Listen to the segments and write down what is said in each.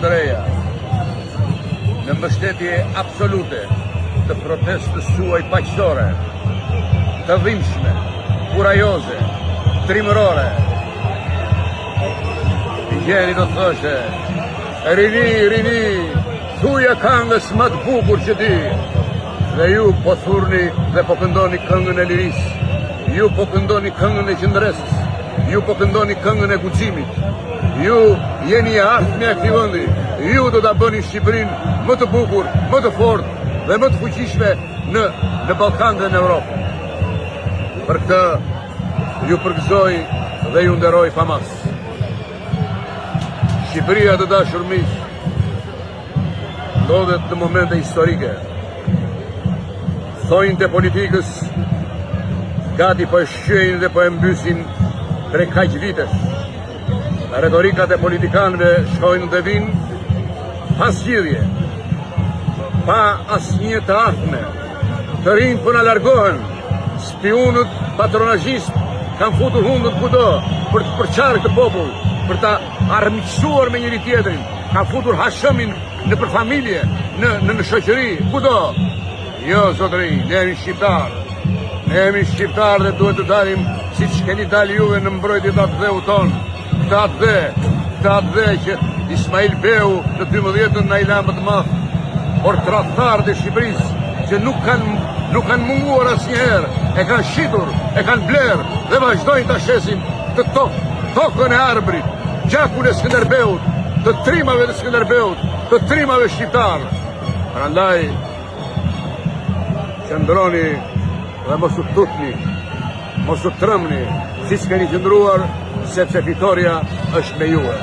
të reja, në mbështetje absolute të protestës suaj paqësore, të dhimbshme, kurajoze, trimërore. Gjeni do të thoshe, rini, thuja këngës më të bukur që di. Dhe ju po thurni dhe po këndoni këngën e lirisë, ju po këndoni këngën e qëndresës, ju po këndoni këngën e guximit. Ju jeni e ardhmja e këtij vendi. Ju do ta bëni Shqipërinë më të bukur, më të fortë dhe më të fuqishme në Ballkan dhe në Europë. Për këtë ju përgëzoj dhe ju nderoj famas. Shqipëria të dashur miq, ndodhet në momente historike. Thonjtë e politikës gati po e shqyejnë dhe po e mbysin prej kaq vitesh. Retorikat e politikanëve shkojnë dhe vinë pas zgjidhje, pa asnjë të ardhme. Të rinjt po na largohen, spionët patronazhist kanë futur hundët kudo për të përçarë këtë popull, për ta armiqësuar me njëri tjetrin, kanë futur hashëmin nëpër familje, në shoqëri, kudo. Jo, zotëri, ne jemi shqiptarë. Ne jemi shqiptarë dhe duhet të dalim siç keni dalë juve në mbrojtje të atë dheu tonë. Këtë atë dhe që Ismail Beu në 12-ën na i la më të madh, por tradhtarët e Shqipërisë që nuk kanë munguar asnjëherë, e kanë shitur, e kanë blerë dhe vazhdojnë ta shesin të tokën e arbrit, gjakun e Skënderbeut, të trimave të Skënderbeut, të trimave shqiptarë. Prandaj qëndroni dhe mos u tutni, mos u trëmni, siç keni qëndruar, sepse fitoria është me juve.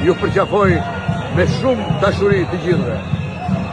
Ju përqafoj me shumë dashuri të gjithëve.